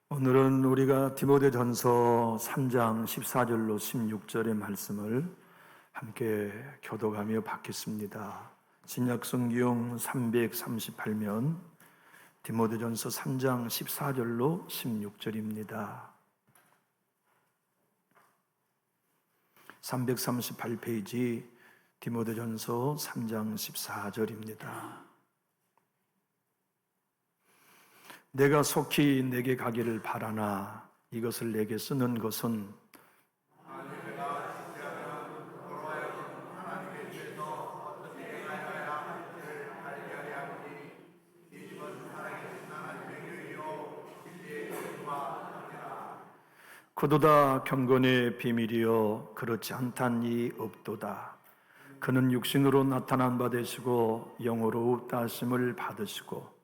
오늘은 우리가 디모데전서 3장 14절로 16절의 말씀을 함께 교독하며 받겠습니다. 신약성경 338면 디모데전서 3장 14절로 16절입니다. 338페이지 디모데전서 3장 14절입니다. 내가 속히 내게 가기를 바라나 이것을 내게 쓰는 것은 그도다 경건의 비밀이요 그렇지 않단 이 없도다. 그는 육신으로 나타난 바 되시고 영으로 없다 하심을 받으시고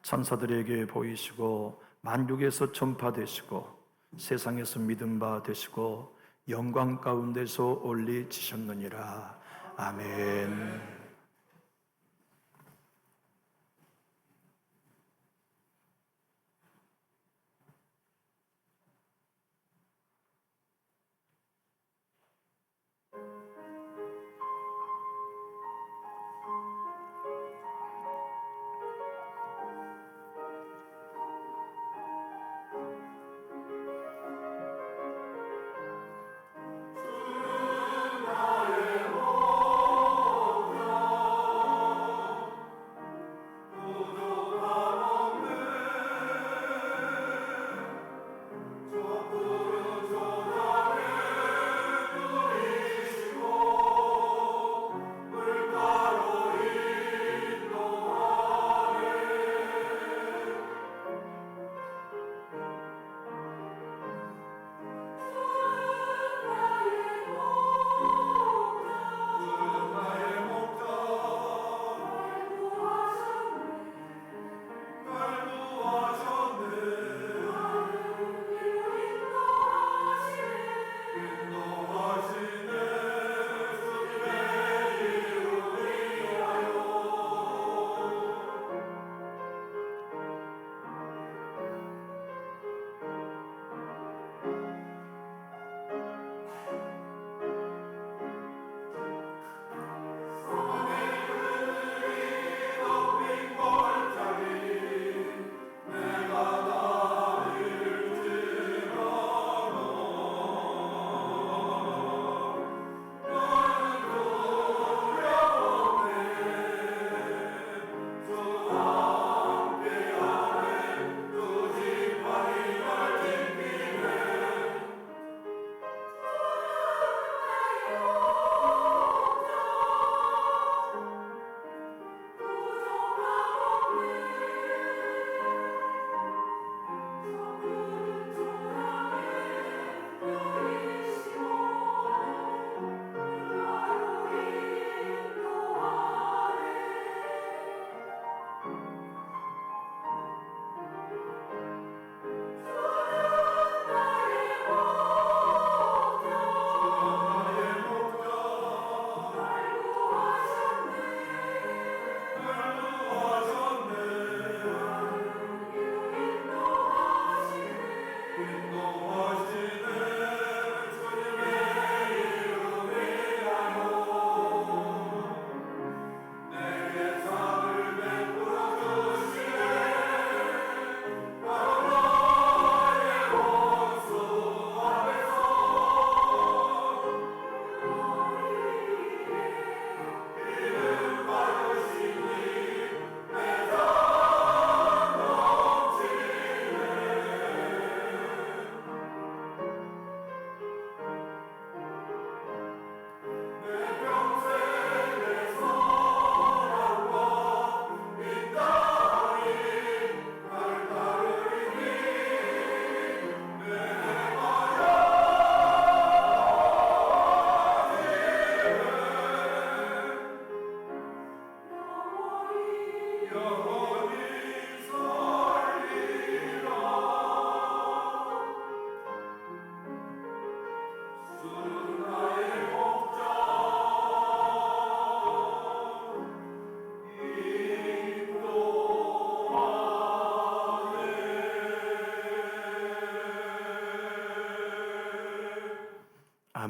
천사들에게 보이시고 만국에서 전파되시고 세상에서 믿음 바 되시고 영광 가운데서 올리치셨느니라. 아멘.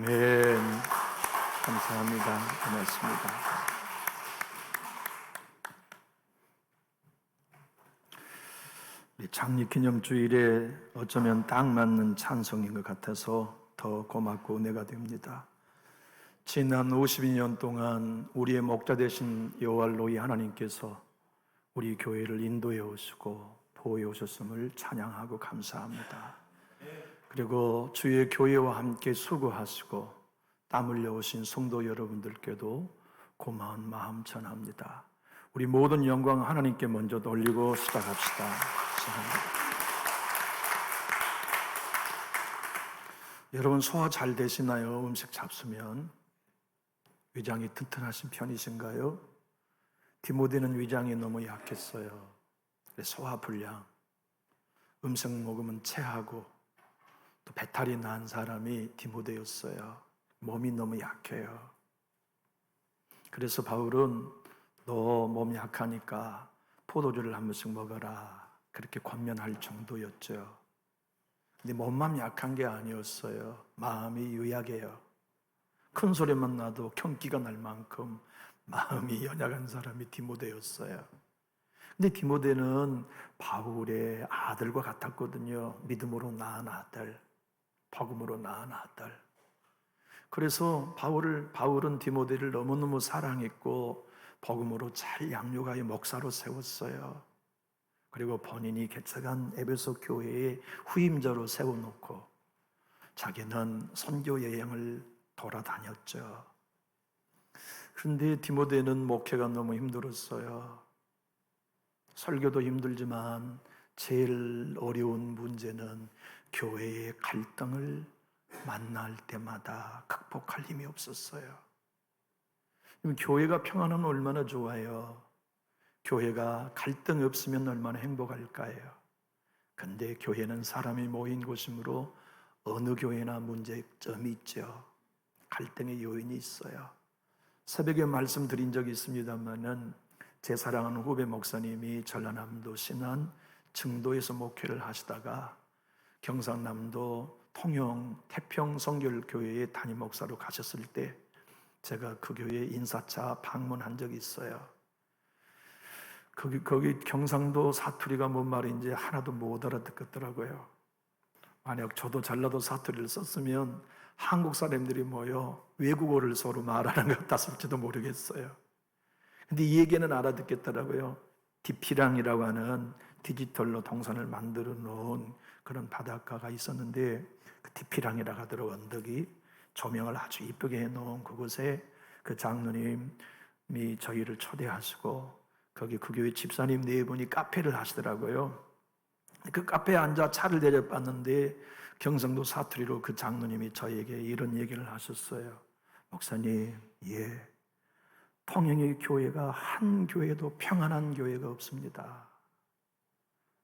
아멘. 감사합니다. 고맙습니다. 창립기념주일에 어쩌면 딱 맞는 찬송인 것 같아서 더 고맙고 은혜가 됩니다. 지난 52년 동안 우리의 목자 되신 여호와로이 하나님께서 우리 교회를 인도해 오시고 보호해 오셨음을 찬양하고 감사합니다. 그리고 주의 교회와 함께 수고하시고 땀 흘려 오신 성도 여러분들께도 고마운 마음 전합니다. 우리 모든 영광 하나님께 먼저 돌리고 시작합시다. 여러분 소화 잘 되시나요? 음식 잡수면 위장이 튼튼하신 편이신가요? 디모데는 위장이 너무 약했어요. 소화불량, 음식 먹으면 체하고 또 배탈이 난 사람이 디모데였어요. 몸이 너무 약해요. 그래서 바울은 너 몸 약하니까 포도주를 한 번씩 먹어라 그렇게 권면할 정도였죠. 근데 몸만 약한 게 아니었어요. 마음이 유약해요. 큰 소리만 나도 경기가 날 만큼 마음이 연약한 사람이 디모데였어요. 근데 디모데는 바울의 아들과 같았거든요. 믿음으로 낳은 아들, 복음으로 낳은 아들. 그래서 바울은 디모데를 너무너무 사랑했고 복음으로 잘 양육하여 목사로 세웠어요. 그리고 본인이 개척한 에베소 교회의 후임자로 세워놓고 자기는 선교 여행을 돌아다녔죠. 그런데 디모데는 목회가 너무 힘들었어요. 설교도 힘들지만 제일 어려운 문제는 교회의 갈등을 만날 때마다 극복할 힘이 없었어요. 교회가 평안하면 얼마나 좋아요. 교회가 갈등 없으면 얼마나 행복할까요? 근데 교회는 사람이 모인 곳이므로 어느 교회나 문제점이 있죠. 갈등의 요인이 있어요. 새벽에 말씀드린 적이 있습니다만은 제 사랑하는 후배 목사님이 전라남도 신안 증도에서 목회를 하시다가 경상남도 통영 태평성결교회에 담임 목사로 가셨을 때 제가 그 교회 인사차 방문한 적이 있어요. 거기 경상도 사투리가 뭔 말인지 하나도 못 알아듣겠더라고요. 만약 저도 전라도 사투리를 썼으면 한국 사람들이 모여 외국어를 서로 말하는 것 같았을지도 모르겠어요. 근데 이 얘기는 알아듣겠더라고요. 디피랑이라고 하는 디지털로 동선을 만들어 놓은 그런 바닷가가 있었는데 그 디피랑이라고 하더라고요. 언덕이 조명을 아주 이쁘게 해놓은 그곳에 그 장로님이 저희를 초대하시고 거기 그 교회 집사님 네 분이 카페를 하시더라고요. 그 카페에 앉아 차를 대접받는데 경상도 사투리로 그 장로님이 저에게 이런 얘기를 하셨어요. 목사님, 통영의 교회가 한 교회도 평안한 교회가 없습니다.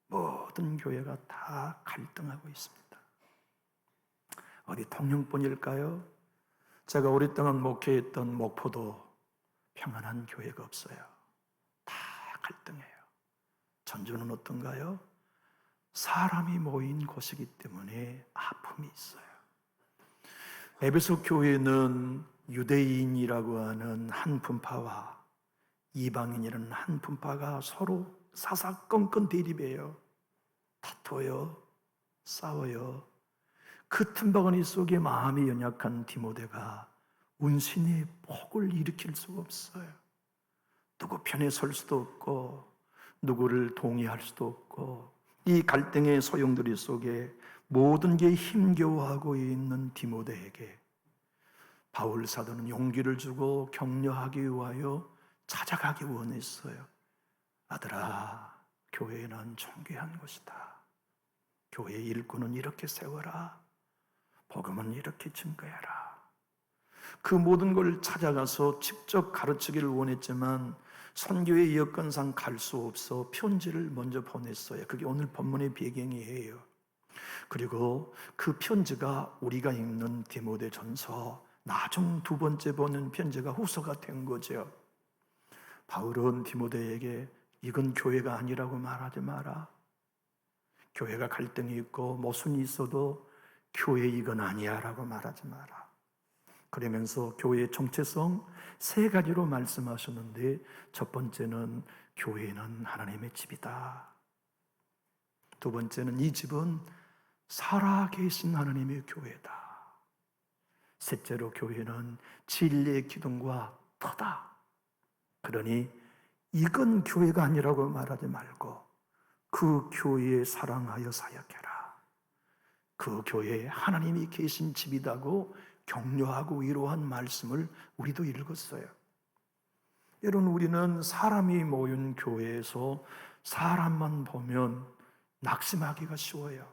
모든 교회가 다 갈등하고 있습니다. 어디 통영뿐일까요? 제가 오랫동안 목회했던 목포도 평안한 교회가 없어요. 다 갈등해요. 전주는 어떤가요? 사람이 모인 곳이기 때문에 아픔이 있어요. 에베소 교회는 유대인이라고 하는 한 분파와 이방인이라는 한 분파가 서로 사사건건 대립해요. 다퉈요. 싸워요. 그 틈바구니 속에 마음이 연약한 디모데가 운신의 폭을 일으킬 수가 없어요. 누구 편에 설 수도 없고 누구를 동의할 수도 없고 이 갈등의 소용돌이 속에 모든 게 힘겨워하고 있는 디모데에게 바울 사도는 용기를 주고 격려하기 위하여 찾아가기 원했어요. 아들아, 교회는 존귀한 것이다. 교회 일꾼은 이렇게 세워라. 복음은 이렇게 증거해라. 그 모든 걸 찾아가서 직접 가르치기를 원했지만 선교의 여건상 갈 수 없어 편지를 먼저 보냈어요. 그게 오늘 본문의 배경이에요. 그리고 그 편지가 우리가 읽는 디모데전서 나중 두 번째 보는 편지가 후서가 된 거죠. 바울은 디모데에게 이건 교회가 아니라고 말하지 마라. 교회가 갈등이 있고 모순이 있어도 교회 이건 아니야 라고 말하지 마라. 그러면서 교회의 정체성 3가지로 말씀하셨는데, 첫 번째는 교회는 하나님의 집이다. 두 번째는 이 집은 살아계신 하나님의 교회다. 셋째로 교회는 진리의 기둥과 터다. 그러니 이건 교회가 아니라고 말하지 말고 그 교회에 사랑하여 사역해라. 그 교회에 하나님이 계신 집이다고 격려하고 위로한 말씀을 우리도 읽었어요. 여러분, 우리는 사람이 모인 교회에서 사람만 보면 낙심하기가 쉬워요.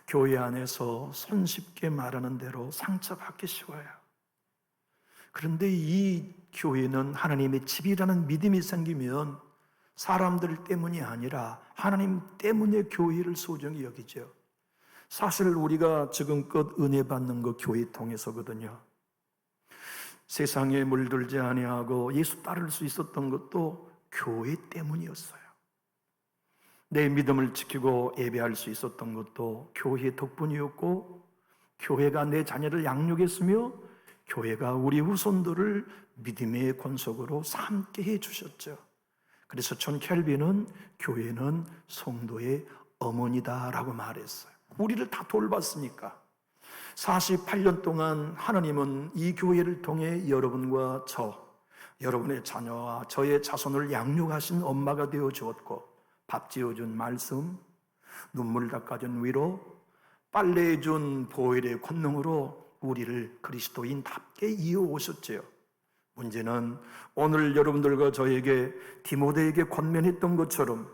교회 안에서 손쉽게 말하는 대로 상처받기 쉬워요. 그런데 이 교회는 하나님의 집이라는 믿음이 생기면 사람들 때문이 아니라 하나님 때문에 교회를 소중히 여기죠. 사실 우리가 지금껏 은혜 받는 거 교회 통해서거든요. 세상에 물들지 아니하고 예수 따를 수 있었던 것도 교회 때문이었어요. 내 믿음을 지키고 예배할 수 있었던 것도 교회 덕분이었고, 교회가 내 자녀를 양육했으며 교회가 우리 후손들을 믿음의 권속으로 삼게 해주셨죠. 그래서 존 켈빈은 교회는 성도의 어머니다라고 말했어요. 우리를 다 돌봤으니까. 48년 동안 하나님은 이 교회를 통해 여러분과 여러분의 자녀와 저의 자손을 양육하신 엄마가 되어 주었고, 밥 지어준 말씀, 눈물 닦아준 위로, 빨래해준 보혈의 권능으로 우리를 그리스도인답게 이어오셨지요. 문제는 오늘 여러분들과 저에게, 디모데에게 권면했던 것처럼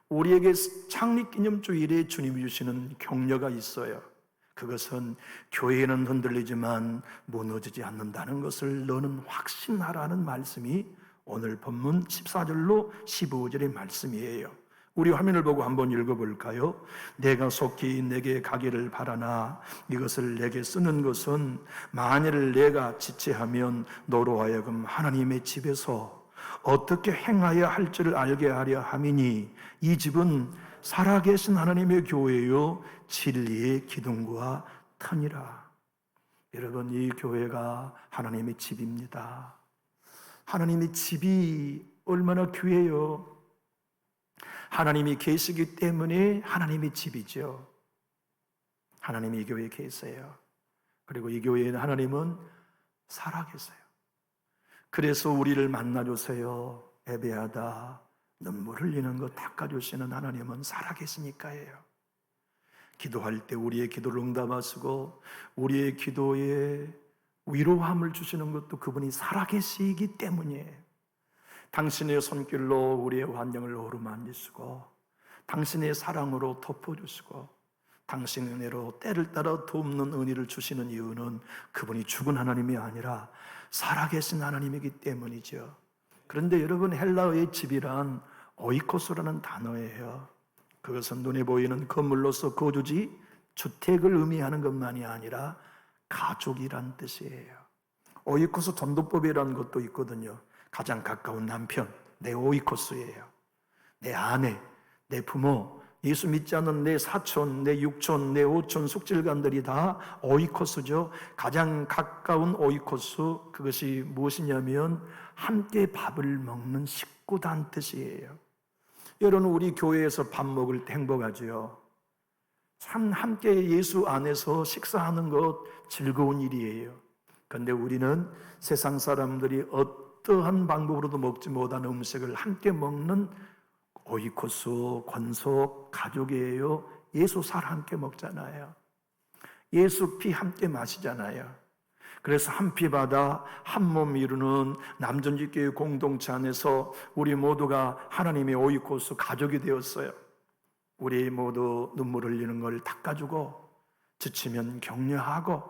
우리에게 창립기념주일에 주님이 주시는 격려가 있어요. 그것은 교회는 흔들리지만 무너지지 않는다는 것을 너는 확신하라는 말씀이 오늘 본문 14절로 15절의 말씀이에요. 우리 화면을 보고 한번 읽어볼까요? 내가 속히 내게 가기를 바라나 이것을 내게 쓰는 것은 만일 내가 지체하면 너로 하여금 하나님의 집에서 어떻게 행하여야 할 줄을 알게 하려 함이니, 이 집은 살아계신 하나님의 교회요 진리의 기둥과 터니라. 여러분, 이 교회가 하나님의 집입니다. 하나님의 집이 얼마나 귀해요. 하나님이 계시기 때문에 하나님의 집이죠. 하나님이 이 교회에 계세요. 그리고 이 교회에 하나님은 살아계세요. 그래서 우리를 만나주세요. 예배하다 눈물 흘리는 거 닦아주시는 하나님은 살아계시니까예요. 기도할 때 우리의 기도를 응답하시고 우리의 기도에 위로함을 주시는 것도 그분이 살아계시기 때문이에요. 당신의 손길로 우리의 환경을 어루만지시고 당신의 사랑으로 덮어주시고 당신의 은혜로 때를 따라 돕는 은혜를 주시는 이유는 그분이 죽은 하나님이 아니라 살아계신 하나님이기 때문이죠. 그런데 여러분, 헬라어의 집이란 오이코스라는 단어예요. 그것은 눈에 보이는 건물로서 거주지, 주택을 의미하는 것만이 아니라 가족이란 뜻이에요. 오이코스 전도법이라는 것도 있거든요. 가장 가까운 남편, 내 오이코스예요. 내 아내, 내 부모, 예수 믿지 않는 내 사촌, 내 육촌, 내 오촌, 숙질간들이 다 오이코스죠. 가장 가까운 오이코스, 그것이 무엇이냐면 함께 밥을 먹는 식구단 뜻이에요. 여러분, 우리 교회에서 밥 먹을 때 행복하죠. 참 함께 예수 안에서 식사하는 것 즐거운 일이에요. 그런데 우리는 세상 사람들이 어떠한 방법으로도 먹지 못하는 음식을 함께 먹는 오이코스, 권속, 가족이에요. 예수 살 함께 먹잖아요. 예수 피 함께 마시잖아요. 그래서 한 피 받아 한 몸 이루는 남전지교회 공동체 안에서 우리 모두가 하나님의 오이코스 가족이 되었어요. 우리 모두 눈물 흘리는 걸 닦아주고, 지치면 격려하고,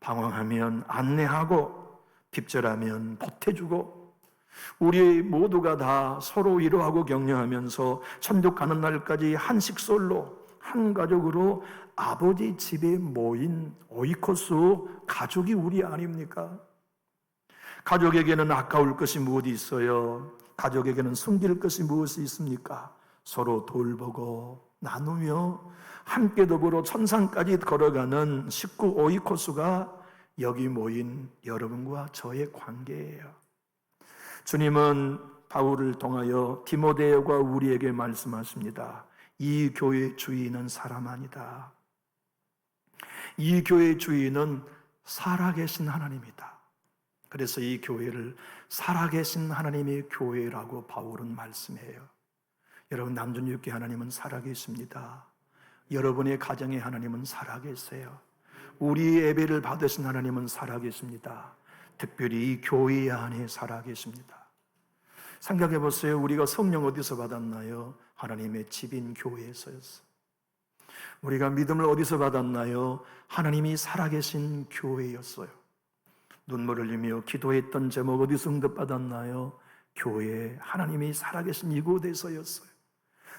방황하면 안내하고, 핍절하면 보태주고, 우리 모두가 다 서로 위로하고 격려하면서 천국 가는 날까지 한 식솔로, 한 가족으로 아버지 집에 모인 오이코스 가족이 우리 아닙니까? 가족에게는 아까울 것이 무엇이 있어요? 가족에게는 숨길 것이 무엇이 있습니까? 서로 돌보고 나누며 함께 더불어 천상까지 걸어가는 식구 오이코스가 여기 모인 여러분과 저의 관계예요. 주님은 바울을 통하여 디모데가 우리에게 말씀하십니다. 이 교회의 주인은 사람 아니다. 이 교회의 주인은 살아계신 하나님이다. 그래서 이 교회를 살아계신 하나님의 교회라고 바울은 말씀해요. 여러분, 남존육교 하나님은 살아계십니다. 여러분의 가정의 하나님은 살아계세요. 우리 예배를 받으신 하나님은 살아계십니다. 특별히 이 교회 안에 살아계십니다. 생각해 보세요. 우리가 성령 어디서 받았나요? 하나님의 집인 교회에서였어요. 우리가 믿음을 어디서 받았나요? 하나님이 살아계신 교회였어요. 눈물을 흘리며 기도했던 제목 어디서 응답받았나요? 교회, 하나님이 살아계신 이곳에서였어요.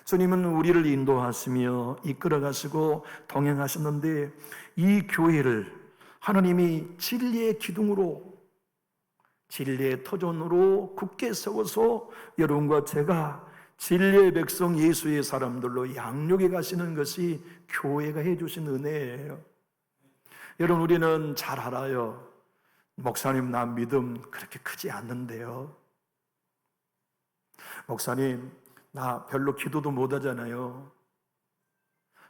주님은 우리를 인도하시며 이끌어가시고 동행하셨는데 이 교회를 하나님이 진리의 기둥으로, 진리의 터전으로 굳게 세워서 여러분과 제가 진리의 백성 예수의 사람들로 양육해 가시는 것이 교회가 해주신 은혜예요. 여러분, 우리는 잘 알아요. 목사님, 나 믿음 그렇게 크지 않는데요. 목사님, 나 별로 기도도 못하잖아요.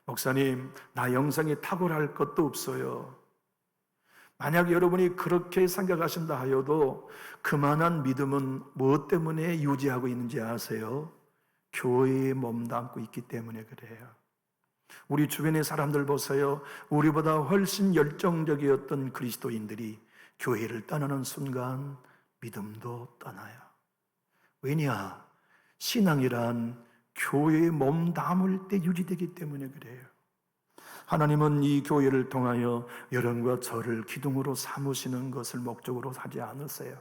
목사님, 나 영성이 탁월할 것도 없어요. 만약 여러분이 그렇게 생각하신다 하여도 그만한 믿음은 무엇 때문에 유지하고 있는지 아세요? 교회에 몸담고 있기 때문에 그래요. 우리 주변의 사람들 보세요. 우리보다 훨씬 열정적이었던 그리스도인들이 교회를 떠나는 순간 믿음도 떠나요. 왜냐? 신앙이란 교회에 몸담을 때 유지되기 때문에 그래요. 하나님은 이 교회를 통하여 여러분과 저를 기둥으로 삼으시는 것을 목적으로 하지 않으세요.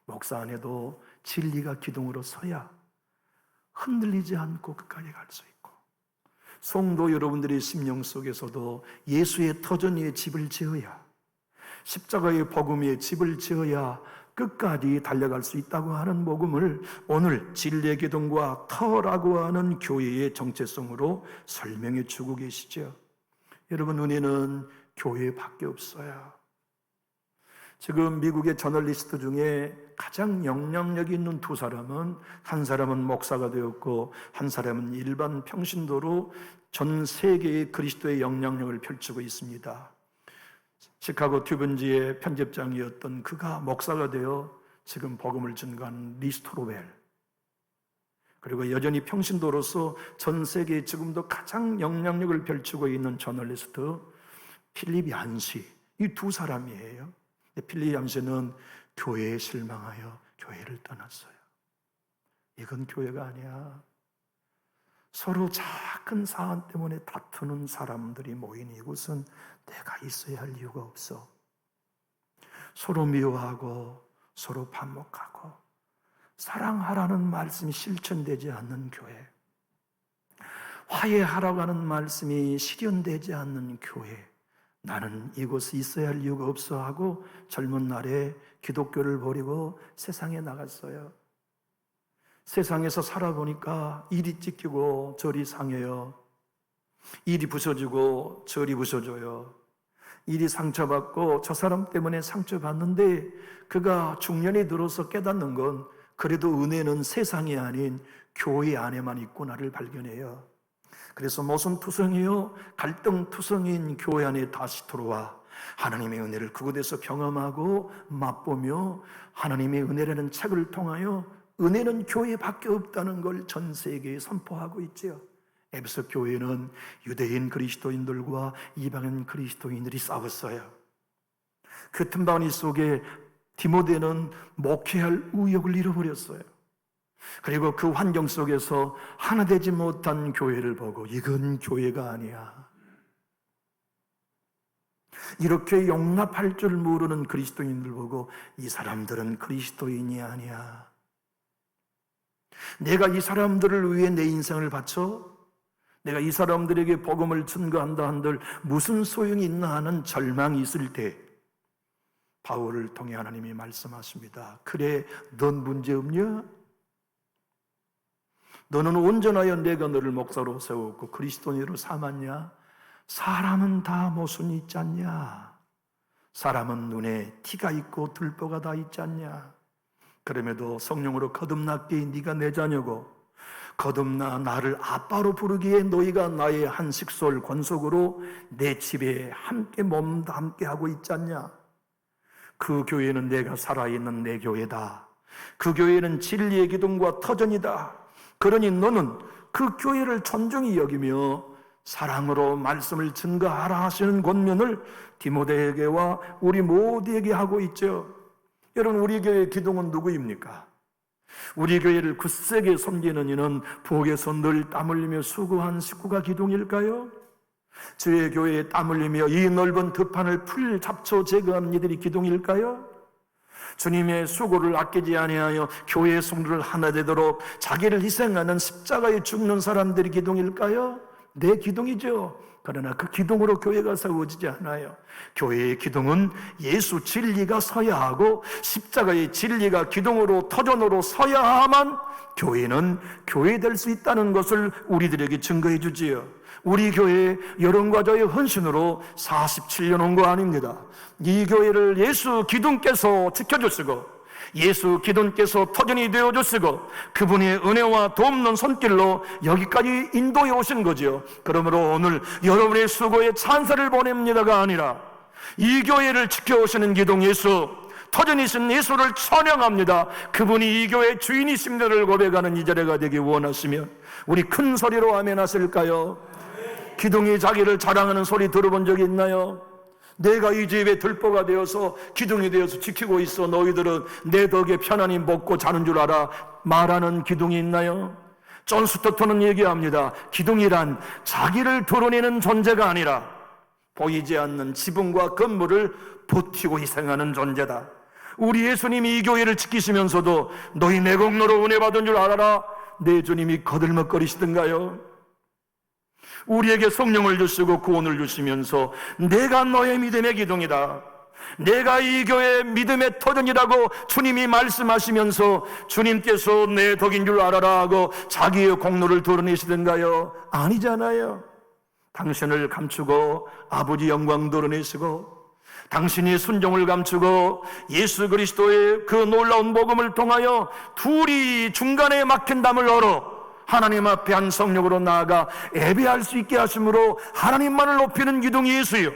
목사 안에도 진리가 기둥으로 서야 흔들리지 않고 끝까지 갈 수 있고, 성도 여러분들의 심령 속에서도 예수의 터전 위에 집을 지어야, 십자가의 복음 위에 집을 지어야 끝까지 달려갈 수 있다고 하는 복음을 오늘 진리의 기둥과 터라고 하는 교회의 정체성으로 설명해 주고 계시죠. 여러분, 은혜는 교회밖에 없어요. 지금 미국의 저널리스트 중에 가장 영향력 있는 두 사람은, 한 사람은 목사가 되었고 한 사람은 일반 평신도로 전 세계의 그리스도의 영향력을 펼치고 있습니다. 시카고 튜번지의 편집장이었던 그가 목사가 되어 지금 복음을 전가하는 리 스토로웰, 그리고 여전히 평신도로서 전 세계에 지금도 가장 영향력을 펼치고 있는 저널리스트 필립 얀시, 이 두 사람이에요. 필립 얀시는 교회에 실망하여 교회를 떠났어요. 이건 교회가 아니야. 서로 작은 사안 때문에 다투는 사람들이 모인 이곳은 내가 있어야 할 이유가 없어. 서로 미워하고 서로 반목하고 사랑하라는 말씀이 실천되지 않는 교회, 화해하라고 하는 말씀이 실현되지 않는 교회, 나는 이곳에 있어야 할 이유가 없어 하고 젊은 날에 기독교를 버리고 세상에 나갔어요. 세상에서 살아보니까 이리 찢기고 저리 상해요. 일이 부서지고 저리 부서져요. 일이 상처받고 저 사람 때문에 상처받는데 그가 중년이 들어서 깨닫는 건 그래도 은혜는 세상이 아닌 교회 안에만 있구나를 발견해요. 그래서 모순투성이요 갈등투성인 교회 안에 다시 들어와 하나님의 은혜를 그곳에서 경험하고 맛보며 하나님의 은혜라는 책을 통하여 은혜는 교회밖에 없다는 걸 전 세계에 선포하고 있지요. 에베소 교회는 유대인 그리스도인들과 이방인 그리스도인들이 싸웠어요. 그 틈바구니 속에 디모데는 목회할 의욕을 잃어버렸어요. 그리고 그 환경 속에서 하나 되지 못한 교회를 보고 이건 교회가 아니야. 이렇게 용납할 줄 모르는 그리스도인들 보고 이 사람들은 그리스도인이 아니야. 내가 이 사람들을 위해 내 인생을 바쳐? 내가 이 사람들에게 복음을 증거한다 한들 무슨 소용이 있나 하는 절망이 있을 때 바울을 통해 하나님이 말씀하십니다. 그래, 넌 문제 없냐? 너는 온전하여 내가 너를 목사로 세웠고 그리스도인으로 삼았냐? 사람은 다 모순이 있지 않냐? 사람은 눈에 티가 있고 들보가 다 있지 않냐? 그럼에도 성령으로 거듭났기에 네가 내 자녀고 거듭나 나를 아빠로 부르기에 너희가 나의 한 식솔 권속으로 내 집에 함께 몸도 함께 하고 있지 않냐? 그 교회는 내가 살아있는 내 교회다. 그 교회는 진리의 기둥과 터전이다. 그러니 너는 그 교회를 존중히 여기며 사랑으로 말씀을 증거하라 하시는 권면을 디모데에게와 우리 모두에게 하고 있죠. 여러분, 우리 교회의 기둥은 누구입니까? 우리 교회를 굳세게 섬기는 이는 부엌에서 늘 땀 흘리며 수고한 식구가 기둥일까요? 저의 교회에 땀 흘리며 이 넓은 들판을 풀 잡초 제거하는 이들이 기둥일까요? 주님의 수고를 아끼지 아니하여 교회의 성도를 하나 되도록 자기를 희생하는 십자가에 죽는 사람들이 기둥일까요? 내 기둥이죠. 그러나 그 기둥으로 교회가 세워지지 않아요. 교회의 기둥은 예수 진리가 서야 하고 십자가의 진리가 기둥으로 터전으로 서야만 교회는 교회될 수 있다는 것을 우리들에게 증거해 주지요. 우리 교회 여러분과 저의 헌신으로 47년 온 거 아닙니다. 이 교회를 예수 기둥께서 지켜주시고 예수 기둥께서 터전이 되어주시고 그분의 은혜와 돕는 손길로 여기까지 인도해 오신 거지요. 그러므로 오늘 여러분의 수고에 찬사를 보냅니다가 아니라 이 교회를 지켜오시는 기둥 예수, 터전이신 예수를 찬양합니다. 그분이 이 교회의 주인이십니다를 고백하는 이 자리가 되기 원하시면 우리 큰 소리로 아멘 하실까요? 기둥이 자기를 자랑하는 소리 들어본 적이 있나요? 내가 이 집에 들보가 되어서 기둥이 되어서 지키고 있어 너희들은 내 덕에 편안히 먹고 자는 줄 알아 말하는 기둥이 있나요? 존 스토트는 얘기합니다. 기둥이란 자기를 드러내는 존재가 아니라 보이지 않는 지붕과 건물을 버티고 희생하는 존재다. 우리 예수님이 이 교회를 지키시면서도 너희 내 공로로 은혜 받은 줄 알아라 내 주님이 거들먹거리시던가요? 우리에게 성령을 주시고 구원을 주시면서 내가 너의 믿음의 기둥이다, 내가 이 교회의 믿음의 터전이라고 주님이 말씀하시면서 주님께서 내 덕인 줄 알아라 하고 자기의 공로를 드러내시던가요? 아니잖아요. 당신을 감추고 아버지 영광 드러내시고 당신이 순종을 감추고 예수 그리스도의 그 놀라운 복음을 통하여 둘이 중간에 막힌 담을 얼어 하나님 앞에 한 성령으로 나아가 예배할 수 있게 하심으로 하나님만을 높이는 기둥이 예수요.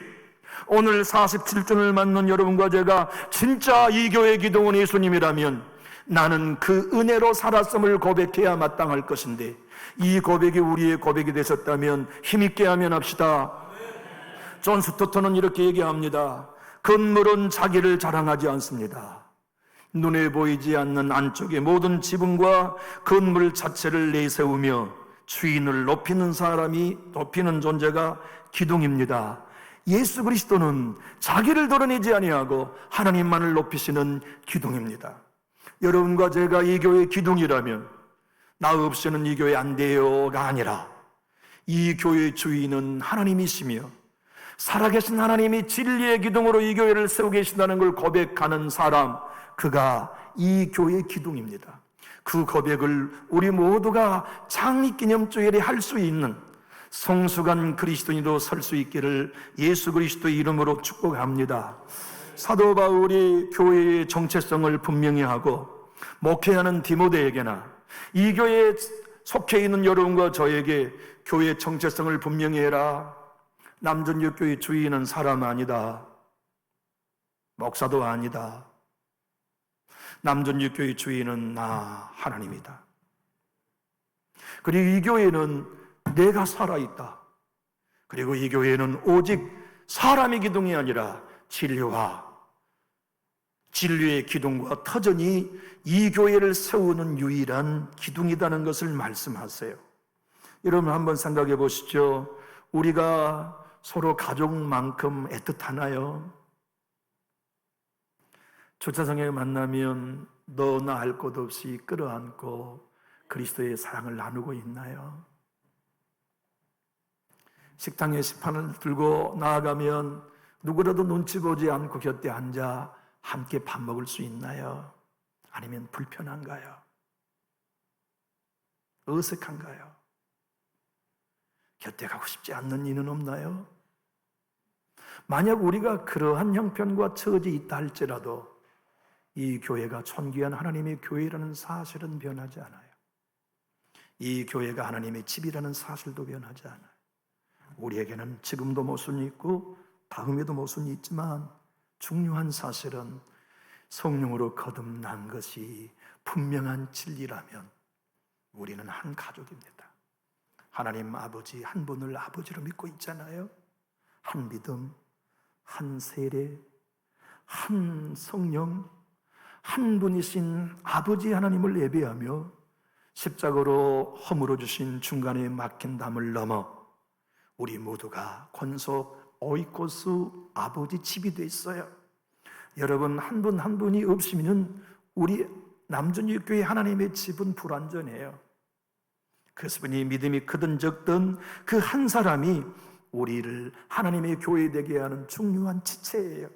오늘 47주를 맞는 여러분과 제가 진짜 이 교회 기둥은 예수님이라면 나는 그 은혜로 살았음을 고백해야 마땅할 것인데 이 고백이 우리의 고백이 되셨다면 힘있게 하면 합시다. 존 스토트는 이렇게 얘기합니다. 건물은 자기를 자랑하지 않습니다. 눈에 보이지 않는 안쪽의 모든 지붕과 건물 자체를 내세우며 주인을 높이는 사람이 높이는 존재가 기둥입니다. 예수 그리스도는 자기를 드러내지 아니하고 하나님만을 높이시는 기둥입니다. 여러분과 제가 이 교회의 기둥이라면 나 없이는 이 교회 안 돼요가 아니라 이 교회의 주인은 하나님이시며 살아계신 하나님이 진리의 기둥으로 이 교회를 세우고 계신다는 걸 고백하는 사람, 그가 이 교회의 기둥입니다. 그 고백을 우리 모두가 창립기념주일에 할 수 있는 성숙한 그리스도인으로 설 수 있기를 예수 그리스도의 이름으로 축복합니다. 사도 바울이 교회의 정체성을 분명히 하고 목회하는 디모데에게나 이 교회에 속해 있는 여러분과 저에게 교회의 정체성을 분명히 해라. 남전역교회 주인은 사람 아니다. 목사도 아니다. 남전역교회 주인은 나 하나님이다. 그리고 이 교회는 내가 살아있다. 그리고 이 교회는 오직 사람의 기둥이 아니라 진리와 진리의 기둥과 터전이 이 교회를 세우는 유일한 기둥이라는 것을 말씀하세요. 여러분 한번 생각해 보시죠. 우리가 서로 가족만큼 애틋하나요? 주차장에 만나면 너나 할 것 없이 끌어안고 그리스도의 사랑을 나누고 있나요? 식당에 식판을 들고 나아가면 누구라도 눈치 보지 않고 곁에 앉아 함께 밥 먹을 수 있나요? 아니면 불편한가요? 어색한가요? 곁에 가고 싶지 않는 이는 없나요? 만약 우리가 그러한 형편과 처지에 있다 할지라도 이 교회가 존귀한 하나님의 교회라는 사실은 변하지 않아요. 이 교회가 하나님의 집이라는 사실도 변하지 않아요. 우리에게는 지금도 모순이 있고 다음에도 모순이 있지만 중요한 사실은 성령으로 거듭난 것이 분명한 진리라면 우리는 한 가족입니다. 하나님 아버지 한 분을 아버지로 믿고 있잖아요. 한 믿음, 한 세례, 한 성령, 한 분이신 아버지 하나님을 예배하며 십자가로 허물어 주신 중간에 막힌 담을 넘어 우리 모두가 권속 오이코스 아버지 집이 됐어요. 여러분 한 분 한 분이 없으면 우리 남준일교회 하나님의 집은 불완전해요. 그분이 믿음이 크든 적든 그 한 사람이 우리를 하나님의 교회 되게 하는 중요한 지체예요.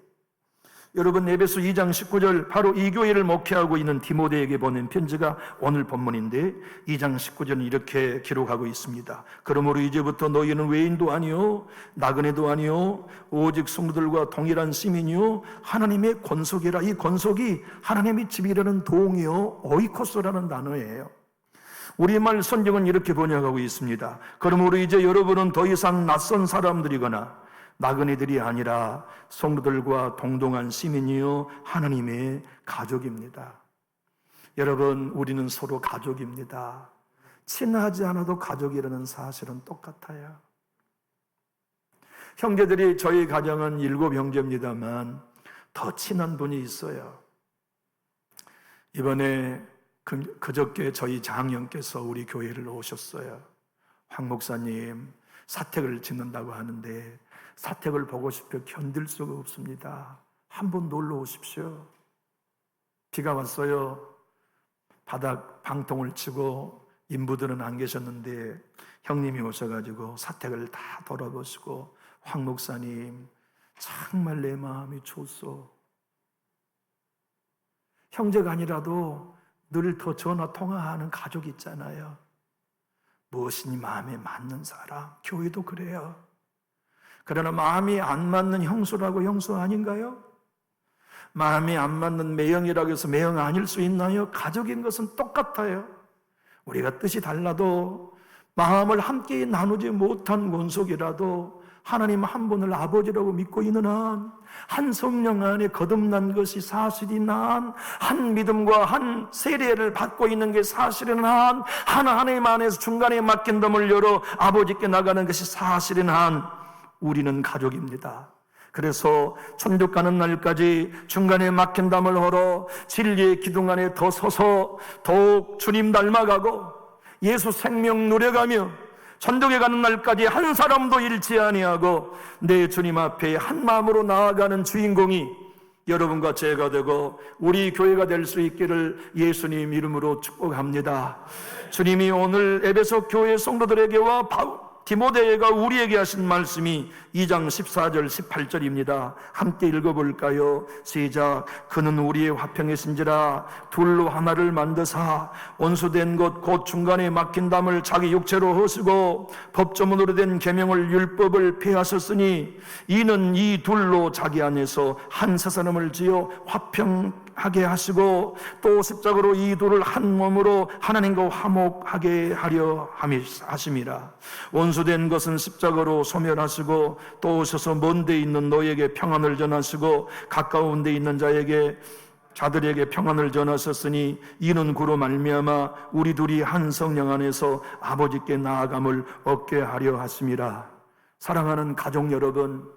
여러분 에베소 2장 19절 바로 이 교회를 목회하고 있는 디모데에게 보낸 편지가 오늘 본문인데 2장 19절은 이렇게 기록하고 있습니다. 그러므로 이제부터 너희는 외인도 아니요 나그네도 아니요 오직 성도들과 동일한 시민이요 하나님의 권속이라. 이 권속이 하나님의 집이라는 동이요 오이코스라는 단어예요. 우리말 성경은 이렇게 번역하고 있습니다. 그러므로 이제 여러분은 더 이상 낯선 사람들이거나 나그네들이 아니라 성도들과 동등한 시민이요 하나님의 가족입니다. 여러분 우리는 서로 가족입니다. 친하지 않아도 가족이라는 사실은 똑같아요. 형제들이 저희 가정은 7 형제입니다만 더 친한 분이 있어요. 이번에 그저께 저희 장형께서 우리 교회를 오셨어요. 황 목사님 사택을 짓는다고 하는데 사택을 보고 싶어 견딜 수가 없습니다. 한번 놀러 오십시오. 비가 왔어요. 바닥 방통을 치고 인부들은 안 계셨는데 형님이 오셔가지고 사택을 다 돌아보시고 황 목사님 정말 내 마음이 좋소. 형제가 아니라도 늘 더 전화 통화하는 가족 있잖아요. 무엇이니 마음에 맞는 사람, 교회도 그래요. 그러나 마음이 안 맞는 형수라고 형수 아닌가요? 마음이 안 맞는 매형이라고 해서 매형 아닐 수 있나요? 가족인 것은 똑같아요. 우리가 뜻이 달라도 마음을 함께 나누지 못한 원속이라도 하나님 한 분을 아버지라고 믿고 있는 한 성령 안에 거듭난 것이 사실인 한 믿음과 한 세례를 받고 있는 게 사실인 하나님 안에서 중간에 막힌 담을 열어 아버지께 나가는 것이 사실인 우리는 가족입니다. 그래서 천국 가는 날까지 중간에 막힌 담을 헐어 진리의 기둥 안에 더 서서 더욱 주님 닮아가고 예수 생명 누려가며 천국에 가는 날까지 한 사람도 잃지 아니하고 내 주님 앞에 한 마음으로 나아가는 주인공이 여러분과 제가 되고 우리 교회가 될 수 있기를 예수님 이름으로 축복합니다. 주님이 오늘 에베소 교회 성도들에게와 디모데가 우리에게 하신 말씀이 2장 14절 18절입니다. 함께 읽어볼까요? 시작. 그는 우리의 화평이신지라 둘로 하나를 만드사 원수된 것 곧 중간에 막힌 담을 자기 육체로 허시고 법조문으로 된 계명을 율법을 폐하셨으니 이는 이 둘로 자기 안에서 한 세 사람을 지어 화평하게 하시고 또 십자가로 이 둘을 한 몸으로 하나님과 화목하게 하려 하심이라. 원수된 것은 십자가로 소멸하시고 또 오셔서 먼 데 있는 너에게 평안을 전하시고 가까운 데 있는 자들에게 평안을 전하셨으니 이는 그로 말미암아 우리 둘이 한 성령 안에서 아버지께 나아감을 얻게 하려 하심이라. 사랑하는 가족 여러분,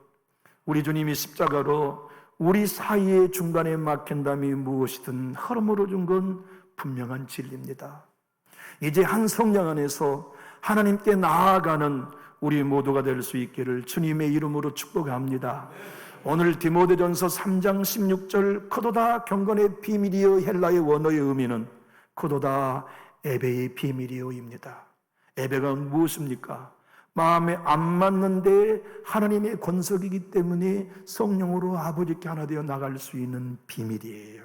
우리 주님이 십자가로 우리 사이의 중간에 막힌 담이 무엇이든 허물어 준 건 분명한 진리입니다. 이제 한 성령 안에서 하나님께 나아가는 우리 모두가 될 수 있기를 주님의 이름으로 축복합니다. 오늘 디모데전서 3장 16절 크도다 경건의 비밀이여 헬라의 원어의 의미는 크도다 에베의 비밀이여입니다. 에베가 무엇입니까? 마음에 안 맞는데 하나님의 권속이기 때문에 성령으로 아버지께 하나 되어 나갈 수 있는 비밀이에요.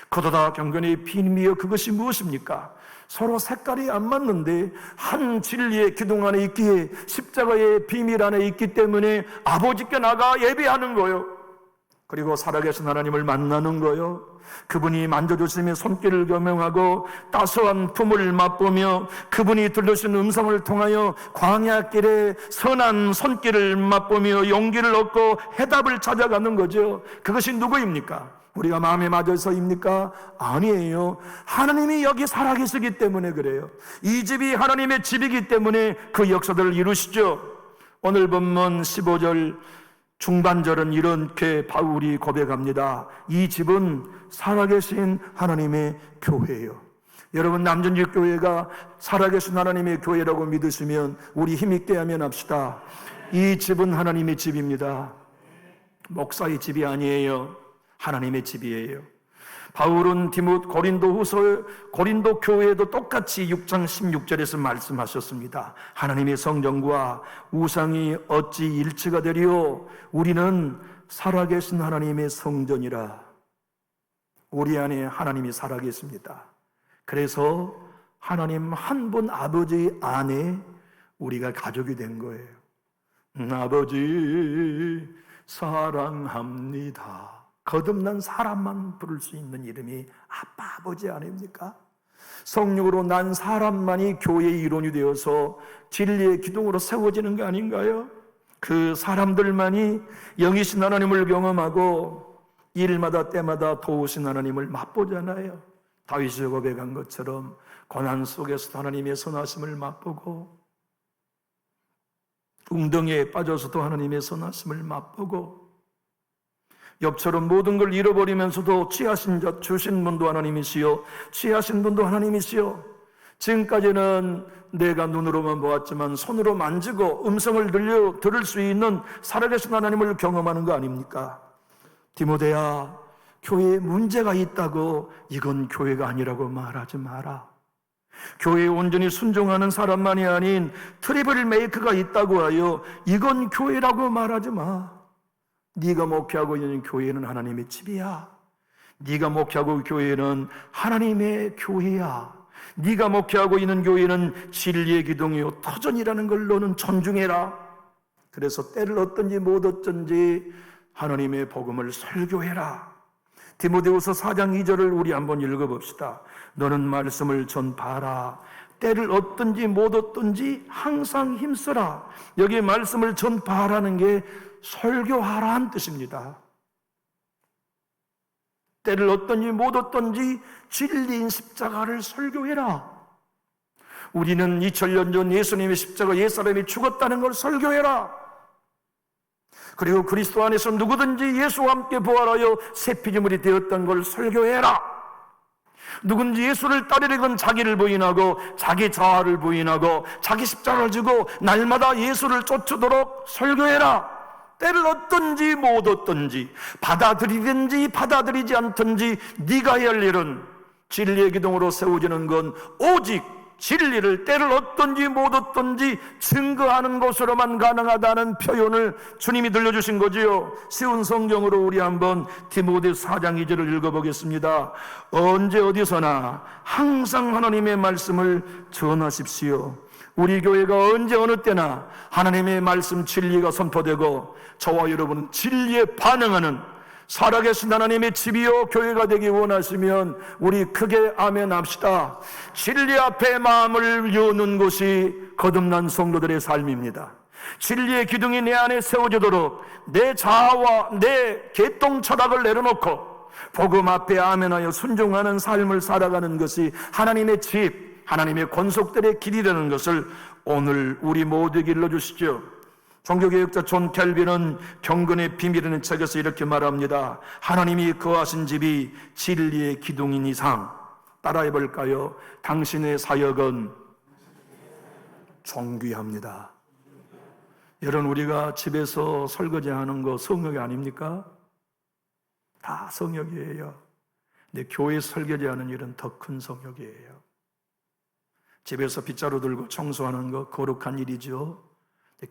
크도다 경건의 비밀이여 그것이 무엇입니까? 서로 색깔이 안 맞는데 한 진리의 기둥 안에 있기에, 십자가의 비밀 안에 있기 때문에 아버지께 나가 예배하는 거예요. 그리고 살아계신 하나님을 만나는 거예요. 그분이 만져주시며 손길을 겸용하고 따스한 품을 맛보며 그분이 들려주신 음성을 통하여 광야길에 선한 손길을 맛보며 용기를 얻고 해답을 찾아가는 거죠. 그것이 누구입니까? 우리가 마음에 맞아서입니까? 아니에요. 하나님이 여기 살아계시기 때문에 그래요. 이 집이 하나님의 집이기 때문에 그 역사들을 이루시죠. 오늘 본문 15절 중반절은 이렇게 바울이 고백합니다. 이 집은 살아계신 하나님의 교회예요. 여러분, 남전일교회가 살아계신 하나님의 교회라고 믿으시면 우리 힘있게 아멘합시다. 이 집은 하나님의 집입니다. 목사의 집이 아니에요. 하나님의 집이에요. 바울은 고린도 교회에도 똑같이 6장 16절에서 말씀하셨습니다. 하나님의 성전과 우상이 어찌 일치가 되리요? 우리는 살아계신 하나님의 성전이라. 우리 안에 하나님이 살아계십니다. 그래서 하나님 한 분 아버지 안에 우리가 가족이 된 거예요. 아버지 사랑합니다. 거듭난 사람만 부를 수 있는 이름이 아빠, 아버지 아닙니까? 성령으로 난 사람만이 교회의 일원이 되어서 진리의 기둥으로 세워지는 거 아닌가요? 그 사람들만이 영이신 하나님을 경험하고 일마다 때마다 도우신 하나님을 맛보잖아요. 다윗이 고백한 것처럼 고난 속에서도 하나님의 선하심을 맛보고, 웅덩이에 빠져서도 하나님의 선하심을 맛보고, 욥처럼 모든 걸 잃어버리면서도 취하신 자 주신 분도 하나님이시요 취하신 분도 하나님이시요. 지금까지는 내가 눈으로만 보았지만 손으로 만지고 음성을 들을 수 있는 살아계신 하나님을 경험하는 거 아닙니까? 디모데야, 교회에 문제가 있다고 이건 교회가 아니라고 말하지 마라. 교회에 온전히 순종하는 사람만이 아닌 트리플 메이크가 있다고 하여 이건 교회라고 말하지 마. 네가 목회하고 있는 교회는 하나님의 집이야. 네가 목회하고 있는 교회는 하나님의 교회야. 네가 목회하고 있는 교회는 진리의 기둥이요 터전이라는 걸 너는 존중해라. 그래서 때를 얻든지 못 얻든지 하나님의 복음을 설교해라. 디모데후서 4장 2절을 우리 한번 읽어봅시다. 너는 말씀을 전파하라. 때를 얻든지 못 얻든지 항상 힘쓰라. 여기 말씀을 전파하라는 게 설교하라는 뜻입니다. 때를 얻든지 못 얻든지 진리인 십자가를 설교해라. 우리는 2000년 전 예수님의 십자가 옛사람이 죽었다는 걸 설교해라. 그리고 그리스도 안에서 누구든지 예수와 함께 부활하여 새 피조물이 되었던 걸 설교해라. 누군지 예수를 따르려건 자기를 부인하고 자기 자아를 부인하고 자기 십자가를 지고 날마다 예수를 쫓도록 설교해라. 때를 얻든지 못 얻든지 받아들이든지 받아들이지 않든지 네가 해야 할 일은 진리의 기둥으로 세워지는 건 오직 진리를 때를 얻든지 못 얻든지 증거하는 것으로만 가능하다는 표현을 주님이 들려주신 거지요. 쉬운 성경으로 우리 한번 디모데후서 4장 2절을 읽어보겠습니다. 언제 어디서나 항상 하나님의 말씀을 전하십시오. 우리 교회가 언제 어느 때나 하나님의 말씀 진리가 선포되고 저와 여러분은 진리에 반응하는 살아계신 하나님의 집이요 교회가 되기 원하시면 우리 크게 아멘 합시다. 진리 앞에 마음을 여는 것이 거듭난 성도들의 삶입니다. 진리의 기둥이 내 안에 세워지도록 내 자아와 내 개똥 철학을 내려놓고 복음 앞에 아멘하여 순종하는 삶을 살아가는 것이 하나님의 집, 하나님의 권속들의 길이라는 것을 오늘 우리 모두에게 일러주시죠. 종교개혁자 존 켈빈은 경건의 비밀이라는 책에서 이렇게 말합니다. 하나님이 거하신 집이 진리의 기둥인 이상, 따라해 볼까요? 당신의 사역은 존귀합니다. 여러분, 우리가 집에서 설거지하는 거 성역이 아닙니까? 다 성역이에요. 근데 교회에서 설거지하는 일은 더 큰 성역이에요. 집에서 빗자루 들고 청소하는 거 거룩한 일이죠.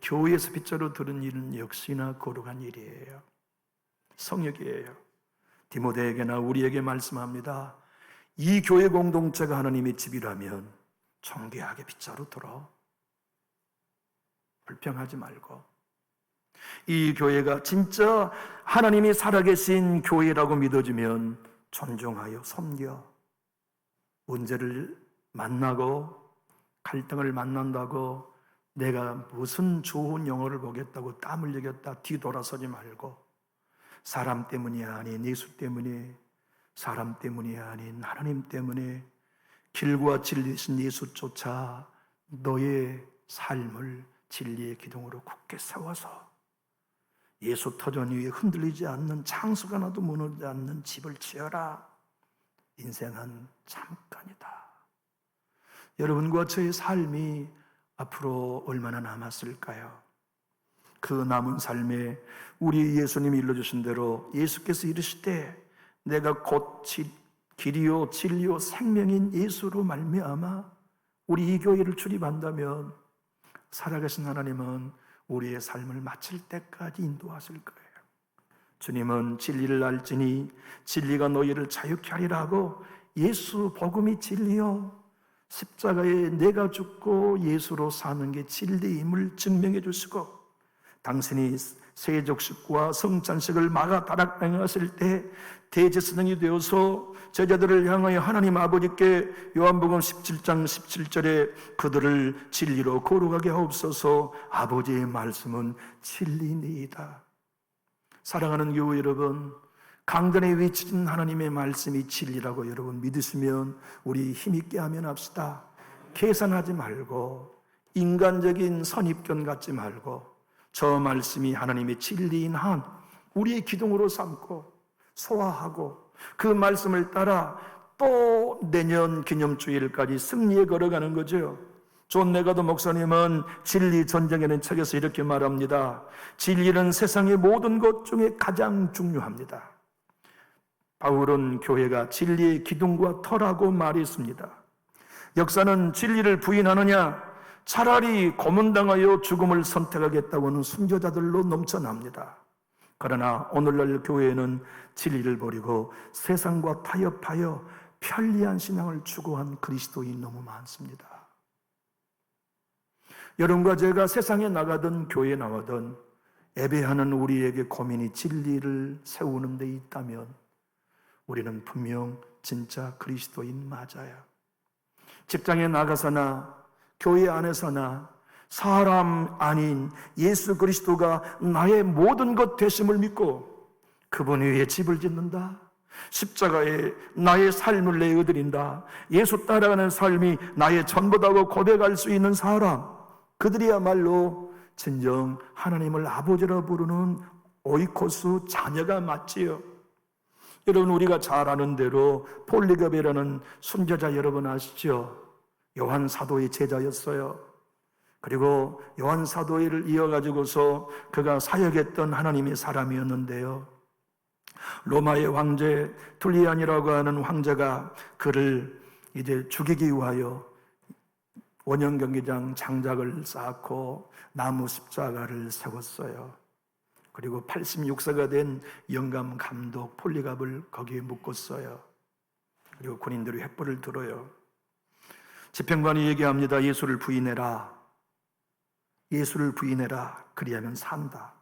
교회에서 빗자루 들은 일은 역시나 거룩한 일이에요. 성역이에요. 디모데에게나 우리에게 말씀합니다. 이 교회 공동체가 하나님의 집이라면 정교하게 빗자루 들어. 불평하지 말고. 이 교회가 진짜 하나님이 살아계신 교회라고 믿어지면 존중하여 섬겨. 문제를 만나고 갈등을 만난다고 내가 무슨 좋은 영화를 보겠다고 땀 흘리겠다 뒤돌아서지 말고, 사람 때문이 아닌 예수 때문에, 사람 때문이 아닌 하나님 때문에 길과 진리신 예수 쫓아 너의 삶을 진리의 기둥으로 굳게 세워서 예수 터전 위에 흔들리지 않는, 창수가 하나도 무너지지 않는 집을 지어라. 인생은 잠깐이다. 여러분과 저의 삶이 앞으로 얼마나 남았을까요? 그 남은 삶에 우리 예수님이 일러주신 대로 예수께서 이르시되 내가 곧 길이요 진리요 생명인 예수로 말미암아 우리 이 교회를 출입한다면 살아계신 하나님은 우리의 삶을 마칠 때까지 인도하실 거예요. 주님은 진리를 알지니 진리가 너희를 자유케 하리라 하고, 예수 복음이 진리요, 십자가에 내가 죽고 예수로 사는 게 진리임을 증명해 주시고, 당신이 세족식과 성찬식을 마가다락 행하실 때 대제사장이 되어서 제자들을 향하여 하나님 아버지께 요한복음 17장 17절에 그들을 진리로 거룩하게 하옵소서, 아버지의 말씀은 진리니이다. 사랑하는 교회 여러분, 강단에 외치는 하나님의 말씀이 진리라고 여러분 믿으시면 우리 힘있게 하면 합시다. 계산하지 말고 인간적인 선입견 갖지 말고 저 말씀이 하나님의 진리인 한 우리의 기둥으로 삼고 소화하고 그 말씀을 따라 또 내년 기념주일까지 승리에 걸어가는 거죠. 존 레가도 목사님은 진리 전쟁이라는 책에서 이렇게 말합니다. 진리는 세상의 모든 것 중에 가장 중요합니다. 바울은 교회가 진리의 기둥과 터라고 말했습니다. 역사는 진리를 부인하느냐, 차라리 고문당하여 죽음을 선택하겠다고 하는 순교자들로 넘쳐납니다. 그러나 오늘날 교회는 진리를 버리고 세상과 타협하여 편리한 신앙을 추구한 그리스도인이 너무 많습니다. 여러분과 제가 세상에 나가든 교회에 나가든 예배하는 우리에게 고민이 진리를 세우는 데 있다면 우리는 분명 진짜 그리스도인 맞아요. 직장에 나가서나 교회 안에서나 사람 아닌 예수 그리스도가 나의 모든 것 되심을 믿고 그분 위에 집을 짓는다, 십자가에 나의 삶을 내어드린다, 예수 따라가는 삶이 나의 전부다고 고백할 수 있는 사람, 그들이야말로 진정 하나님을 아버지라 부르는 오이코스 자녀가 맞지요. 여러분, 우리가 잘 아는 대로 폴리갑이라는 순교자 여러분 아시죠? 요한 사도의 제자였어요. 그리고 요한 사도를 이어가지고서 그가 사역했던 하나님의 사람이었는데요, 로마의 황제 툴리안이라고 하는 황제가 그를 이제 죽이기 위하여 원형 경기장 장작을 쌓고 나무 십자가를 세웠어요. 그리고 86세가 된 영감 감독 폴리갑을 거기에 묶었어요. 그리고 군인들이 횃불을 들어요. 집행관이 얘기합니다. 예수를 부인해라. 예수를 부인해라. 그리하면 산다.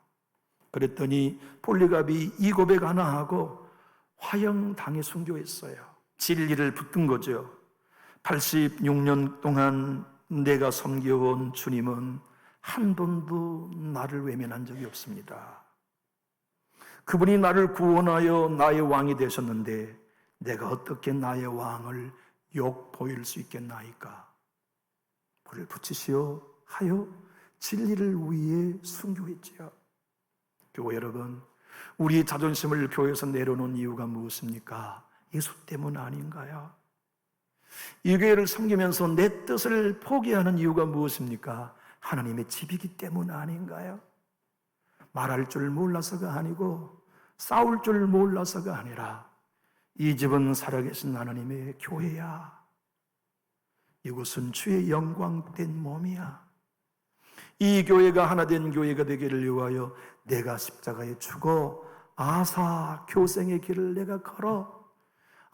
그랬더니 폴리갑이 이 고백 하나 하고 화형당해 순교했어요. 진리를 붙든 거죠. 86년 동안 내가 섬겨온 주님은 한 번도 나를 외면한 적이 없습니다. 그분이 나를 구원하여 나의 왕이 되셨는데 내가 어떻게 나의 왕을 욕보일 수 있겠나이까? 불을 붙이시오 하여 진리를 위해 순교했지요. 교회 여러분, 우리 자존심을 교회에서 내려놓은 이유가 무엇입니까? 예수 때문 아닌가요? 이 교회를 섬기면서 내 뜻을 포기하는 이유가 무엇입니까? 하나님의 집이기 때문 아닌가요? 말할 줄 몰라서가 아니고 싸울 줄 몰라서가 아니라 이 집은 살아계신 하나님의 교회야. 이곳은 주의 영광된 몸이야. 이 교회가 하나된 교회가 되기를 위하여 내가 십자가에 죽어 아사 교생의 길을 내가 걸어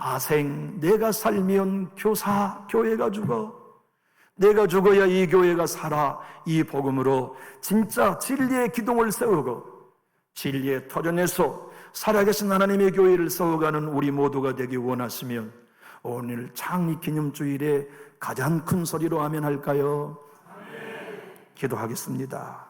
아생, 내가 살면 교회가 죽어. 내가 죽어야 이 교회가 살아. 이 복음으로 진짜 진리의 기둥을 세우고 진리의 터전에서 살아계신 하나님의 교회를 세워가는 우리 모두가 되기 원하시면 오늘 창립기념주일에 가장 큰 소리로 아멘 할까요? 기도하겠습니다.